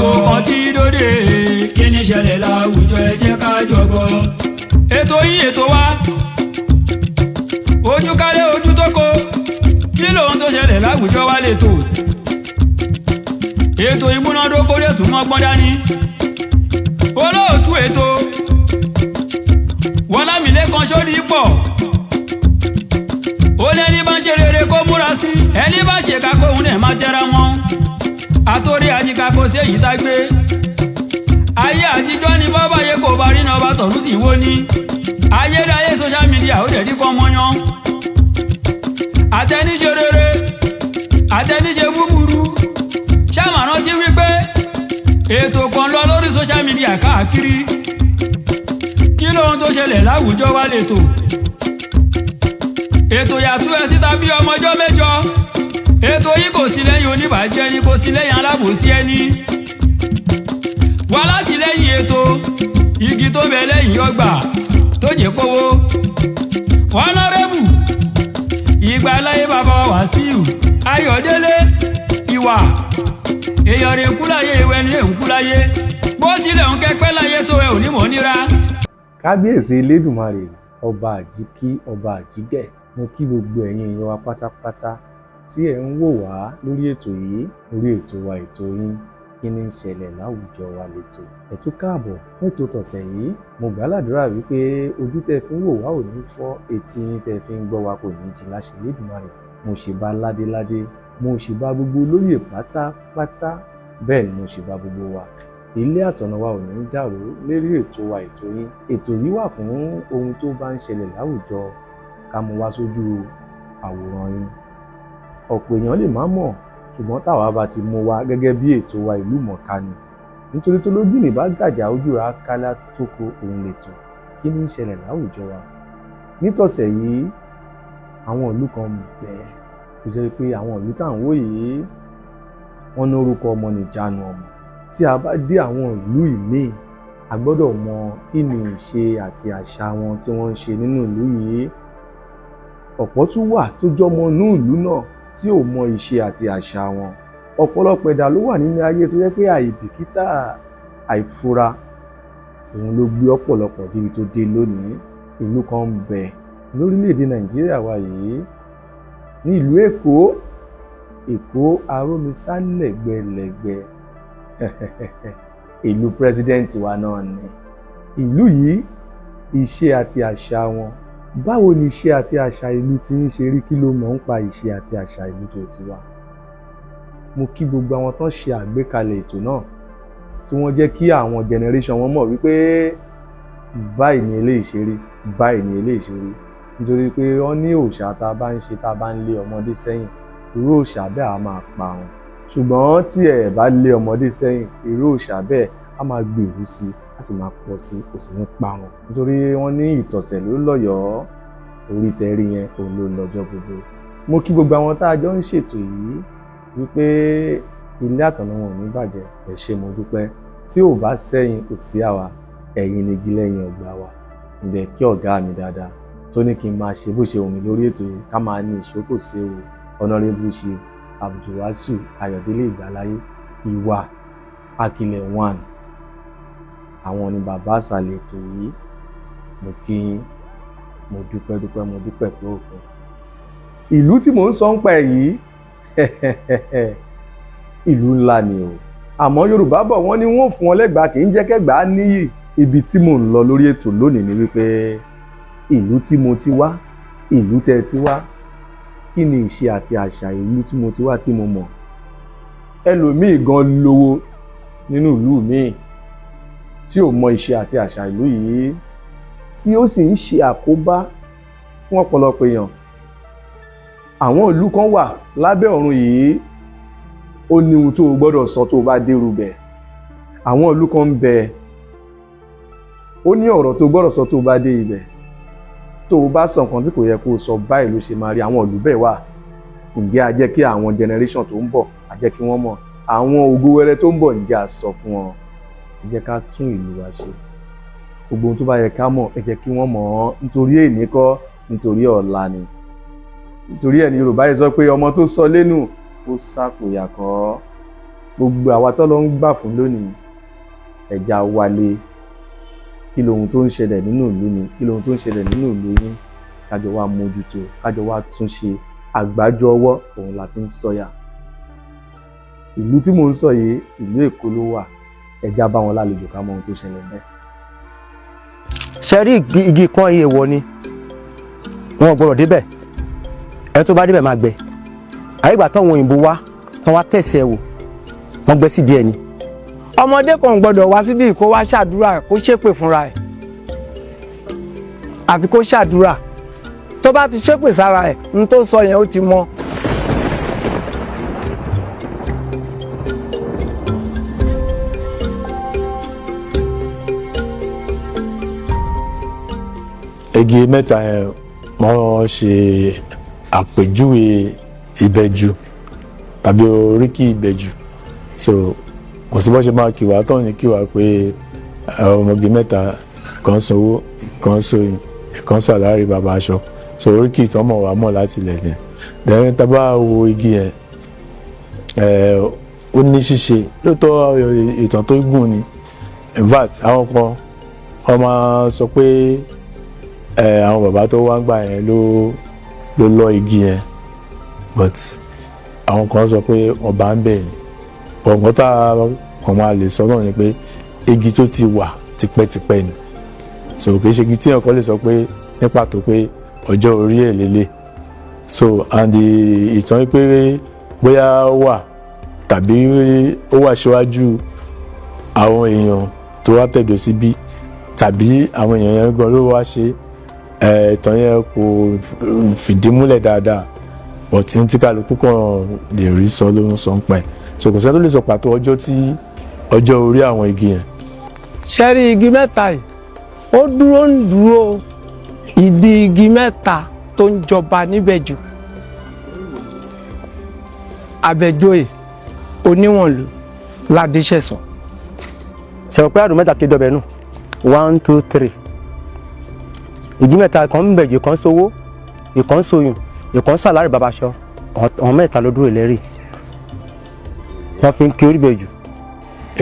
ètò kan tí dòde kí ni ṣẹlẹ̀ láwùjọ ẹ jẹ́ ká jọ gbọ́. ètò yìí ètò wa ojú kálẹ̀ ojú tó kó kí lóhun tó ṣẹlẹ̀ láwùjọ wa lè tò. ètò ìmúnádókó lè tún mọ́ gbọ́n dání. olóòtú ètò Wọlámilékan Ṣódípọ̀ ó lẹ́ni bá ń ṣe rere kó múra sí ẹni bá ṣe ká kóhun náà má tẹra mọ́. àtòrí àjíká kò sí èyí tá gbé. ayé àtijọ́ ni bọ́bá yẹ kó bá rí náà bá tọ̀rún sí wo ni. ayédáyé social media ó dẹ̀ dípọ̀ mọ́yán. àtẹniṣe rere àtẹniṣe búburú ṣáàmà rántí wípé ètò kan lọ lórí social media káàkiri. kí lóhun tó ṣẹlẹ̀ láwùjọ wa lè tò. ètò yàtú ẹ síta bí ọmọjọ́ mẹ́jọ. ètò yìí kò sí lẹ́yìn oníbàjẹ́ ni kò sí lẹ́yìn alábòsí ẹni. wá láti lẹ́yìn ètò igi tó bẹ lẹ́yìn ọgbà tó jẹ́ kówó. Honorable ìgbà láyé bàbá Wàsíù Ayọ̀délé ìwà èèyàn rẹ̀ ń kú láyé ìwé ni ẹ̀ ń kú láyé bó tilẹ̀ ń kẹ́pẹ́ láyé tó ẹ ò ní mọ̀ níra. kábíyèsí elédùmarè ọba àjíkí ọba àjígẹ̀ mo kí gbogbo ẹ̀yin èèyàn wa pátápátá tí ẹ̀ ń wò wá lórí ètò yìí lórí ètò wa ètò yín kí ni ń ṣẹlẹ̀ láwùjọ wa lẹ́tọ̀. ẹ tún káàbọ̀ fún ètò tọ̀sẹ̀ yìí mo gbàládùra wípé ojú tẹ́ fi ń wò wá ò ní fọ́ etí yín tẹ́ fi ń gbọ́ wa kò ní jì láṣẹ Elédùmarè. mo ṣe bá ládéládé mo ṣe bá gbogbo olóyè pátápátá bẹ́ẹ̀ ni mo ṣe bá gbogbo wa. ilé àtọ̀nà wa ò ní dàrú lérí ètò wa ètò yín. ètò yìí wà fún ohun tó bá ń ṣẹlẹ̀ láwùjọ ká mú wá sójú àwòrán yín. ọ̀pọ̀ èèyàn lè má mọ̀ ṣùgbọ́n táwa bá ti mú wa gẹ́gẹ́ bí ètò wa ìlú mọ̀ọ́ká ni nítorí tó lógìnì bá gàjà ojú ra kálá tó kó òun lè tò. kí ni ń ṣẹlẹ̀ láwùjọ wa nítọ̀sẹ̀ yìí? àwọn ìlú kan bẹ́ẹ̀ tó jẹ́ pé àwọn ìlú tá à ń wò yìí wọ́n ní orúkọ ọmọ nìjánu ọmọ. tí a bá dé àwọn ìlú ìmíì a gbọ́dọ̀ mọ kí ni ìṣe àti àṣà wọn tí wọ́n ń ṣe nínú ìlú yìí. ọ̀pọ̀ tún wà tó jọmọ inú ìlú náà tí ò mọ ìṣe àti àṣà wọn. ọ̀pọ̀lọpọ̀ ẹ̀dá ló wà nínú ayé tó jẹ́ pé àìbìkítà àìfura òun ló gbé ọ̀pọ̀lọpọ̀ débi tó dé lónìí. ìlú kan ń bẹ lórílẹ̀‐èdè Nàìjíríà wa yìí ní ìlú Èkó arómisá lẹ́gbẹ̀lẹ́gbẹ̀ ìlú pírẹsidẹ́ǹtì wa náà ni. ìlú yìí ìṣe àti àṣà wọn, báwo ni ìṣe àti àṣà ìlú tí ń ṣe rí? kí ló mọ̀ ń pa ìṣe àti àṣà ìlú tó ti wá? mo kí gbogbo àwọn tán ṣe àgbékalẹ̀ ètò náà tí wọ́n jẹ́ kí àwọn generation wọn mọ̀ wípé báyìí ni eléyìí ṣe rí, báyìí ni eléyìí ṣe rí. nítorí pé wọ́n ní òòṣà tá a bá ń ṣe tá a bá ń lé ọmọdé sẹ́yìn irú òòṣà bẹ́ẹ̀ á máa parun. ṣùgbọ́n tí ẹ bá lé ọmọdé sẹ́yìn irú òòṣà bẹ́ẹ̀ á máa gbèrú sí i á sì máa pọ̀ sí i kò sì ní parun. nítorí wọ́n ní ìtọ̀sẹ̀ ló lọ́yọ̀ọ́ orí tẹ́rí yẹn òun ló lọ́jọ́ gbogbo. mo kí gbogbo àwọn tá a jọ ń ṣètò yìí wípé ilé àtọ̀nà wọn ò ní bàjẹ́. ẹ ṣé mo dúpẹ́. tí ò bá sẹ́yìn kò sí àwa, ẹ̀yin ni igi lẹ́yìn ọgbà wa. ǹdẹ̀ kí ọ̀gá mi dáadáa tó ní kí n máa ṣe bó ṣe wù mí lórí ètò yìí ká máa ní ìṣókò sí ewu Honorable Chief Abdulwasiu Ayọ̀délé Ìgbàláyé ìwà Akilẹ̀ 1. àwọn ni bàbá àṣàlẹ̀ ètò yìí. mo kí yín, mo dúpẹ́ mo dúpẹ́ pé òkun. ìlú tí mò ń sọ ń pa ẹ̀ yìí ìlú ńlá ni o. àmọ́ Yorùbá bọ̀ wọ́n ní wọ́n fún wọn lẹ́gbàá kì í jẹ́ kẹ́gbàá níyì. ibi tí mò ń lọ lórí ètò lónìí ni wípé ìlú tí mo ti wá, ìlú tẹ́ ti wá, kí ni ìṣe àti àṣà ìlú tí mo ti wá tí mo mọ̀. ẹlòmíì gan lówó nínú ìlú míì tí ò mọ ìṣe àti àṣà ìlú yìí tí ó sì ń ṣe àkóbá fún ọ̀pọ̀lọpọ̀ èèyàn. àwọn ìlú kan wà lábẹ́ ọ̀run yìí ó ní ohun tó o gbọ́dọ̀ sọ tó o bá dérú bẹ̀. àwọn ìlú kan ń bẹ ó ní ọ̀rọ̀ tó o gbọ́dọ̀ sọ tó o bá dé ibẹ̀. tó o bá sọ nǹkan tí kò yẹ kó o sọ báyìí ló ṣe máa rí. àwọn ìlú bẹ́ẹ̀ wà. ǹjẹ́ a jẹ́ kí àwọn generation tó ń bọ̀ a jẹ́ kí wọ́n mọ̀? àwọn ògo wẹrẹ tó ń bọ̀ ǹjẹ́ a sọ fún wọn? ẹ jẹ́ ká tún ìlú wa ṣe. gbogbo ohun tó bá yẹ ká mọ̀ ẹ jẹ́ kí wọ́n mọ̀ ọ́. nítorí èní kọ́, nítorí ọ̀la ni. nítorí ẹ̀ ní Yorùbá yìí sọ pé ọmọ tó sọ lẹ́nu ó sàpòyà kọ́. gbogbo àwa tó lọ ń gbà fún lónìí ẹja wálé kí lohun tó ń ṣẹlẹ̀ nínú ìlú ni kí lohun tó ń ṣẹlẹ̀ nínú ìlú yín kájọ wá mójútó kájọ wá túnṣe àgbájọ ọwọ́ òun la fi ń sọ̀yà. Ìlú tí mò ń sọ yìí ìlú Èkó ló wà ẹja bá wọn lálejò ká mọ ohun tó ṣẹlẹ̀ bẹ́ẹ̀. ṣe rí igi kan iye wọ ni wọn ò gbọdọ̀ débẹ̀ ẹni tó bá débẹ̀ máa gbẹ àyígbà táwọn òyìnbó wá tán wá tẹ̀sí ẹ̀ wò wọ́n gbẹ́ sí díẹ̀ ni. ọmọdé kan gbọ́dọ̀ wá síbí kó wá ṣàdúrà kó ṣépè fúnra ẹ̀ àfi kó ṣàdúrà tó bá ti ṣépè sára ẹ̀ n tó sọ yẹn ó ti mọ. igi mẹ́ta yẹn wọ́n ṣe àpèjúwe ìbẹ̀jú tàbí oríkì ìbẹ̀jú so kò sí bó ṣe máa kí wa tán ní kí wa pé ọmọge mẹ́ta kan sanwó kan sóyún kan ṣàlàyé bàbá aṣọ so oríkì ìtàn mọ̀ wá mọ̀ láti ilẹ̀ yẹn then tá bá wo igi yẹn ó ní ṣíṣe lóòótọ́ ìtàn tó gùn ni in fact àwọn kan wọ́n máa sọ pé àwọn bàbá tó wá ń gbà yẹn ló lọ igi yẹn but àwọn kan sọ pé ọba ń bẹ̀ ni ọ̀gbọ́n tá a kàn máa lè sọ náà ni pé igi tó ti wà tipẹ́tipẹ́ ni so kì í ṣe igi tí èèyàn kan lè sọ pé ní pàtó pé ọjọ́ orí ẹ̀ lélẹ̀ so and ìtàn pé bóyá ó wà tàbí ó wà síwájú àwọn èèyàn tó wá tẹ̀dọ̀ síbí tàbí àwọn èèyàn yẹn gan ló wá ṣe ìtàn yẹn kò fìdí múlẹ̀ dáadáa but ní tí kálukú kan lè rí sọ ló ń sọ ń pa ẹ̀ so kò sẹ́ni tó lè sọ pàtó ọjọ́ tí ọjọ́ orí àwọn igi yẹn. ṣe rí igi mẹ́ta yìí ó dúró ń dúró ìdí igi mẹ́ta tó ń jọba níbẹ̀jú Àbẹ̀joyè Oníwọ̀nlú Ládìṣẹ̀sán. ṣe pé àdùn mẹ́ta kéde ọbẹ̀ nù 1 2 3 igi mẹ́ta kan ń bẹ̀jù kan sówó ìkan sóyún ìkan ṣàlàyé bàbá aṣọ ọ̀hún mẹ́ta ló dúró ìlérí wọ́n fi ń kí orí bẹ̀jù.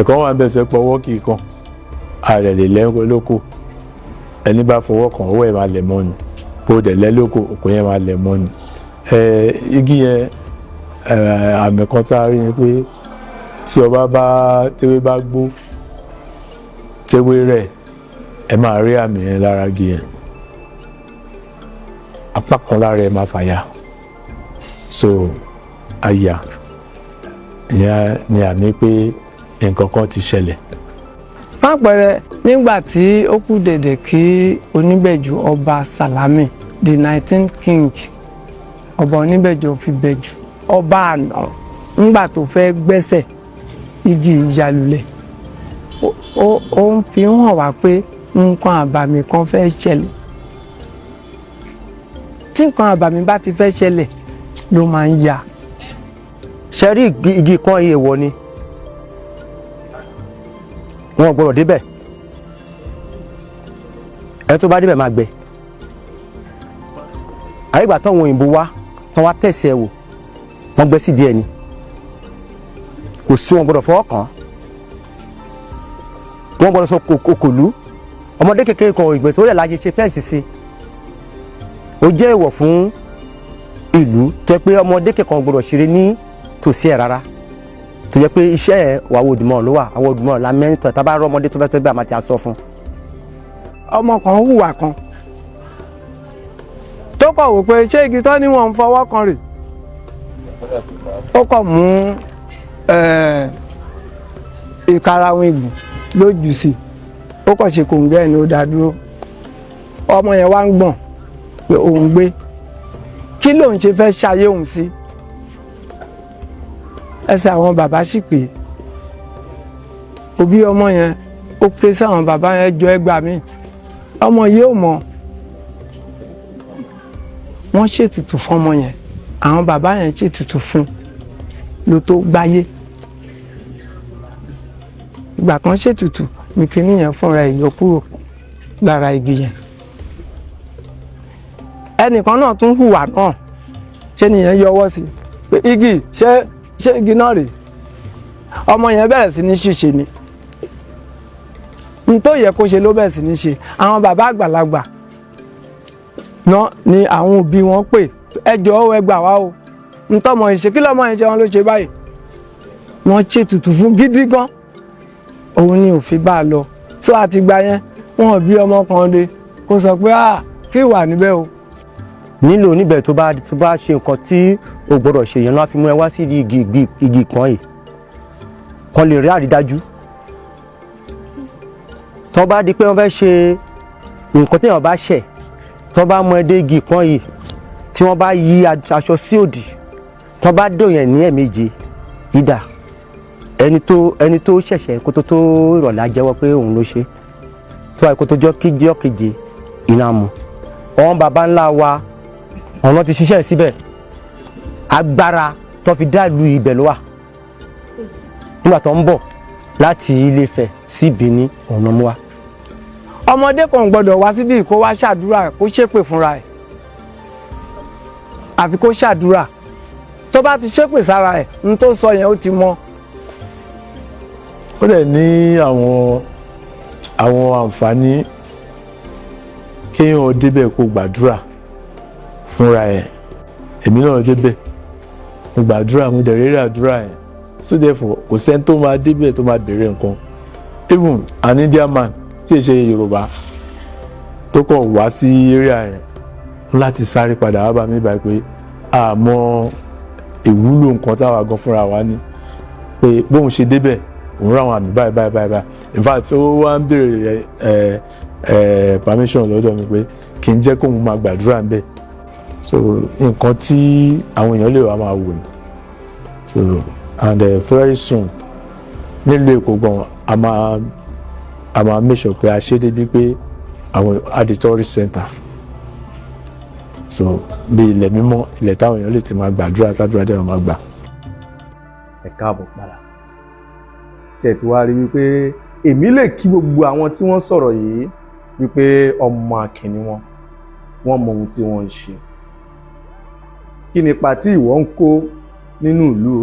ẹ̀kọ́ wà bẹ́ẹ̀ sẹ́ pọ̀ ọwọ́ kì í kan ààrẹ lè lẹ́ńkọ́ lóko ẹni bá fọwọ́ kan owó ẹ̀ máa lẹ̀ mọ́ ni bó dẹ̀ lẹ́ lóko òkú yẹn máa lẹ̀ mọ́ ni. igi yẹn àmì kan tá a rí ni pé tí ọba bá tewé bá gbó tewé rẹ̀ ẹ máa rí àmì yẹn lára igi yẹn apá kan lára ẹ máa fàya so àyà ìyẹn ni àmì pé nǹkan kan ti ṣẹlẹ̀. fápẹ̀rẹ̀ nígbà tí ó kù dẹ̀dẹ̀ kí Oníbẹ̀jú ọba Sàlámì the 19th king ọba Oníbẹ̀jú fi bẹ̀jú ọba àná ńgbà tó fẹ́ gbẹ́sẹ̀ igi ìyàlulẹ̀ ó ń fi hàn wá pé nǹkan àbàmì kan fẹ́ ṣẹlẹ̀ tí nǹkan àbàmì bá ti fẹ́ ṣẹlẹ̀ ló máa ń yà. ṣe rí igi kan iye wọ ni wọn ò gbọdọ̀ débẹ̀ ẹni tó bá débẹ̀ máa gbẹ àyígbà táwọn òyìnbó wá tán wá tẹ̀sí ẹ̀ wò wọ́n gbẹ́ sí díẹ̀ ni kò sí wọn gbọdọ̀ fọwọ́ kàn án wọn gbọdọ̀ sọ òkòlú ọmọdé kékeré kan ìgbẹ́ tó rẹ̀ láyé ṣe fẹ́ǹsì sí ó jẹ́ ìwọ̀ fún ìlú tó yẹ pé ọmọdé kékeré gbọdọ̀ ṣeré ní tòsí ẹ̀ rárá tó yẹ pé iṣẹ́ ẹ̀ wà wo òdùmọ̀ ló wà àwọn òdùmọ̀ la mẹ́ńtọ̀ tá a bá rọ ọmọdé tó fẹ́ tó gbé àmà tí a sọ fún. ọmọ kan hùwà kan tó kọ̀ wò pé ṣé igi tó ní wọn ń fọwọ́ kan rè ó kọ̀ mú ìkarahun ìgbù lójú sí ó kọ̀ ṣe kòǹgẹ́ ni ó dá dúró ọmọ yẹn wá ń gbọ̀n pé òun gbé kí lòun ṣe fẹ́ ṣayé òun sí ẹsẹ̀ àwọn bàbá sì pé òbí ọmọ yẹn ó ké sáwọn bàbá yẹn jọ ẹgbà mí ọmọ yìí ò mọ̀ wọ́n ṣètùtù fún ọmọ yẹn àwọn bàbá yẹn ṣètùtù fún ló tó gbáyé ìgbà kan ṣètùtù ní kinní yẹn fúnra ẹ̀ yọ kúrò lára igi yẹn ẹnìkan náà tún hùwà náà ṣé nìyẹn yọwọ́ sí pé igi ṣé igi náà rèé ọmọ yẹn bẹ̀rẹ̀ sí ní ṣìṣe ni n tó yẹ kó ṣe ló bẹ̀rẹ̀ sí ní ṣe. àwọn bàbá àgbàlagbà náà ni àwọn òbí wọn pè ẹ jọ̀ọ́ ẹ gbà wá o n tọ́mọ yìí ṣe kí lọ́mọ yìí ṣe wọn ló ṣe báyìí wọ́n ṣètùtù fún gidi gan òun ni ò fi bá a lọ tó àtìgbà yẹn wọn bí ọmọ kan lé kó sọ pé kí wà níbẹ̀ o. nílò oníbẹ̀ tó bá ṣe nǹkan tí o gbọ́dọ̀ ṣe yẹn lọ́wọ́ fi mú ẹ wá sí igi kan yìí kan lè rí àrídájú tó bá di pé wọ́n fẹ́ ṣe nǹkan téèyàn bá ṣẹ̀ tó bá mú ẹ dé igi kan yìí tí wọ́n bá yí aṣọ sí òdì tó bá dò yẹn ní ẹ̀ẹ̀méje ìdá ẹni tó ṣẹ̀ṣẹ̀ kó tó ìrọ̀lẹ́ á jẹ́wọ́ pé òun ló ṣe tó wáyé kó tó jọ́ keje iná mu. àwọn baba ńlá wa ọ̀nà ti ṣiṣẹ́ síbẹ̀ agbára tó fi dá ìlú ibẹ̀ ló wà nígbà tó ń bọ̀ láti Ilé-Ifẹ̀ sí Benin ọ̀nà mú wa. ọmọdé kan gbọ́dọ̀ wá síbí kó wá ṣàdúrà kó ṣépè fúnra ẹ̀ àfi kó ṣàdúrà tó bá ti ṣépè sára ẹ̀ n tó sọ yẹn ó ti mọ̀. ó dẹ̀ ní àwọn àǹfààní kéèyàn débẹ̀ kó gbàdúrà fúnra ẹ̀. èmi náà débẹ̀ mo gbàdúrà mo dẹ̀ rérè àdúrà ẹ̀ so therefore kò sẹ́ni tó máa débẹ̀ tó máa béèrè nǹkan even an Indian man tí ì ṣe Yorùbá tó kàn wá sí area ẹ̀ láti sáré padà wá bá mi báyìí pé àmọ́ ìwúlò nǹkan táwa gan fúnra wa ní pé bóun ṣe débẹ̀ òun ráwọn àmì báyìí in fact ó wá ń béèrè permission lọ́dọ̀ mi pé kí n jẹ́ kóun máa gbàdúrà ń bẹ̀ so nǹkan tí àwọn èèyàn lè wá máa wò ní so and very soon nílùú Èkó gan a máa make sure pé a ṣe débi pé àwọn at the tourist center so bí ilẹ̀ mímọ́ ilẹ̀ táwọn èèyàn lè ti máa gbàdúrà tàdúrà dẹ̀ wọ́n máa gbà. ẹ káàbọ̀ padà tí ẹ ti wá rí wípé èmi lè kí gbogbo àwọn tí wọ́n sọ̀rọ̀ yìí wípé ọmọ akin ni wọ́n mọ ohun tí wọ́n ń ṣe. kí ni ipa tí ìwọ ń kó nínú ìlú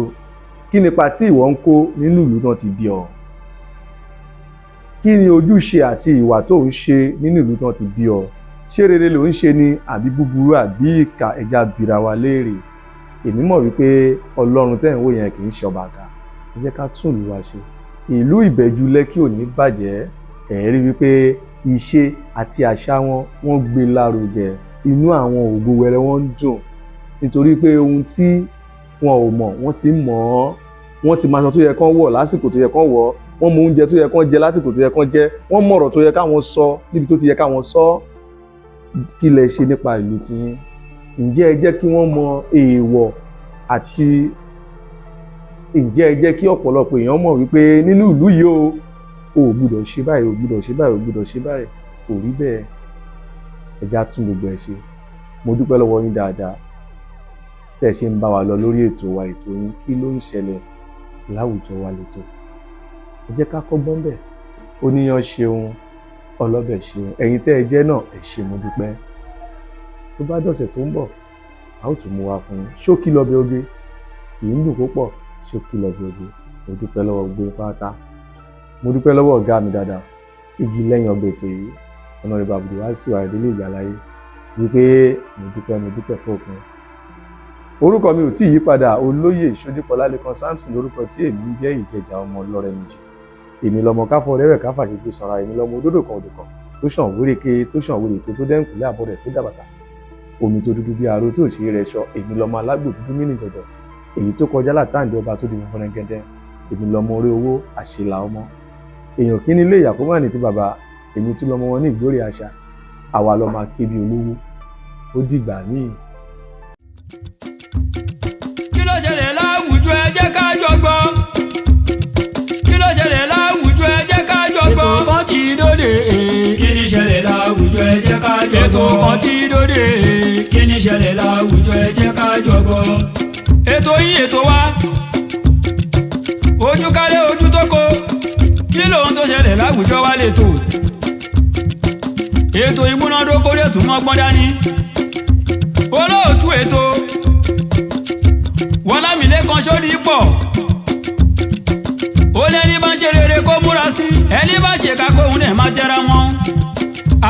kí ni ipa tí ìwọ ń kó nínú ìlú náà ti bí ọ? kí ni ojúṣe àti ìwà tó ń ṣe nínú ìlú náà ti bí ọ? ṣé rere ló ń ṣe ni àbí búburú àbí ìkà? ẹja bìrà wa léèrè. èmi mọ̀ wípé Ọlọ́run tẹ́ ń wò yẹn kì í ṣọba àga. ẹ jẹ́ ká tún ìlú wa ṣe. ìlú Ìbẹ̀jú-Lekki ò ní bàjẹ́. ẹ rí wípé ìṣe àti àṣà wọ́n gbé lárugẹ. inú àwọn ògo wẹrẹ wọn ń dùn nítorí pé ohun tí wọn ò mọ̀ wọ́n ti mọ̀ ọ́. wọ́n ti máa sọ tó yẹ kán wọ̀ lásìkò tó yẹ kán wọ̀, wọ́n mọ oúnjẹ tó yẹ kán jẹ lásìkò tó yẹ kán jẹ, wọ́n mọ ọ̀rọ̀ tó yẹ káwọn sọ níbi tó ti yẹ káwọn sọ. kí lẹ ṣe nípa ìlú tiyín? ǹjẹ́ ẹ jẹ́ kí wọ́n mọ èèwọ̀ àti ǹjẹ́ ẹ jẹ́ kí ọ̀pọ̀lọpọ̀ èèyàn mọ̀ wípé nínú ìlú yìí o ò gbúdọ̀ ṣe báyìí, ò gbúdọ̀ ṣe báyìí, ò gbúdọ̀ ṣe báyìí? kò rí bẹ́ẹ̀. ẹja tún gbogbo ẹ̀ ṣe. mo dúpẹ́ lọ́wọ́ yín dáadáa tẹ́ ẹ ṣe ń bá wa lọ lórí ètò wa, ètò yín kí ló ń ṣẹlẹ̀ láwùjọ wa lẹ́tọ̀. ẹ jẹ́ ká kọ́gbọ́n bẹ́ẹ̀. oníyan ṣeun, ọlọ́bẹ̀ ṣeun. ẹ̀yin tẹ́ ẹ jẹ́ náà ẹ ṣé, mo dúpẹ́. tó bá dọ̀sẹ̀ tó ń bọ̀ a ó tún mú wa fún yín. ṣókí lọ́bẹ̀ oge kì í dùn púpọ̀, ṣókí lọ́bẹ̀ oge. mo dúpẹ́ lọ́wọ́ gbogbo pátá. mo dúpẹ́ lọ́wọ́ ọ̀gá mi dáadáa igi lẹ́yìn ọgbà ètò yìí Honorable Abdulwasiu Ayọ̀délé Ìgbàláyé wípé mo dúpẹ́ fọ́ọ̀kan. orúkọ mi ò tí ì yí padà. olóyè Ṣódípọ̀ Lékan Samson lórúkọ tí èmi ń jẹ́ Ìjẹ̀jà ọmọ lọ́rẹ́ méjì. èmi lọmọ káfọ́ rẹ́wẹ̀ káfà ṣe gbé sanra. èmi lọmọ òdòdó kan tó ṣàn wéréke tó ṣàn wéréke tó dẹ́kùnlé àbọ̀ rẹ̀ tó dàbàtà. omi tó dúdú bí aró tó ṣe rẹ̀ ṣọ. èmi lọmọ alágbò dúdú mí nìjọ̀jọ̀ èyí tó kọjá látàǹdì ọba tó di funfun rẹ́gẹ́dẹ́. èmi lọmọ orí owó àṣelà ọmọ. èèyàn kí ni ilé ìyàkó mà ní ti bàbá. èmi tún lọmọ wọn ní ìgbórè àṣà. àwa lọmọ akébi olówó. ó dìgbà míì. kí ló ṣẹlẹ̀ láwùjọ, ẹ jẹ́ ká jọ gbọ́. kí ló ṣẹlẹ̀ láwùjọ, ẹ jẹ́ ká jọ gbọ́. ètò kan ti dóde. kí ni ṣẹlẹ̀ láwùjọ, ẹ jẹ́ ká jọ gbọ́. ètò kan ti dóde. kí ni ṣẹlẹ̀ láwùjọ, ẹ jẹ́ ká jọ gbọ́. ètò yín ètò wa. ojú kálẹ̀ ojú tó kó. kí lóhun tó ṣẹlẹ̀ láwùjọ wa lè tò. ètò ìmúnádókó lè tún mọ́gbọ́n dání. olóòtú ètò Wọlámilékan Ṣódípọ̀. ṣe kakó òun náà má tẹra mọ́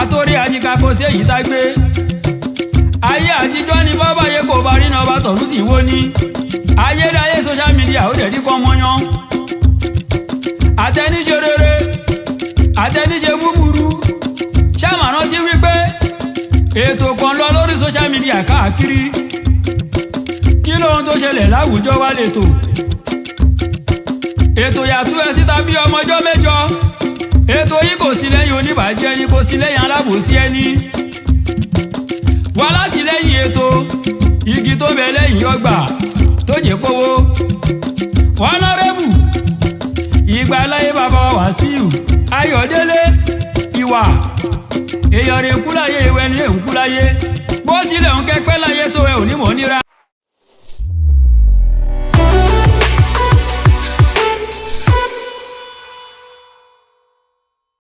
àtòrí àjíkakó sí èyí tá gbé ayé àtijọ́ ni bọ́bá yẹ kó bá rí náà bá tọ̀lú sí wo ni ayédáyé social media ó dẹ̀ dínkọ́ mọ́yán àtẹniṣe rere àtẹniṣe búburú ṣàmàrán ti wípé ètò kan lọ lórí social media káàkiri kí lóhun tó ṣẹlẹ̀ láwùjọ wa lètò ètò yàtú ẹ síta bí ọmọjọ́ mẹ́jọ ètò yìí kò sí lẹ́yìn oníbàjẹ́ ni kò sí lẹ́yìn alábòsí ẹni wá láti lẹ́yìn ètò igi tó bẹ lẹ́yìn ọgbà tó jẹ́ kówó Honorable Ìgbàláyé bàbá Wàsíù Ayọ̀délé ìwà èèyàn rẹ̀ ń kú láyé ìwẹ́ ni ẹ̀ ń kú láyé bó tilẹ̀ ń kẹ́pẹ́ láyé tó ẹ ò ní mọ̀ níra.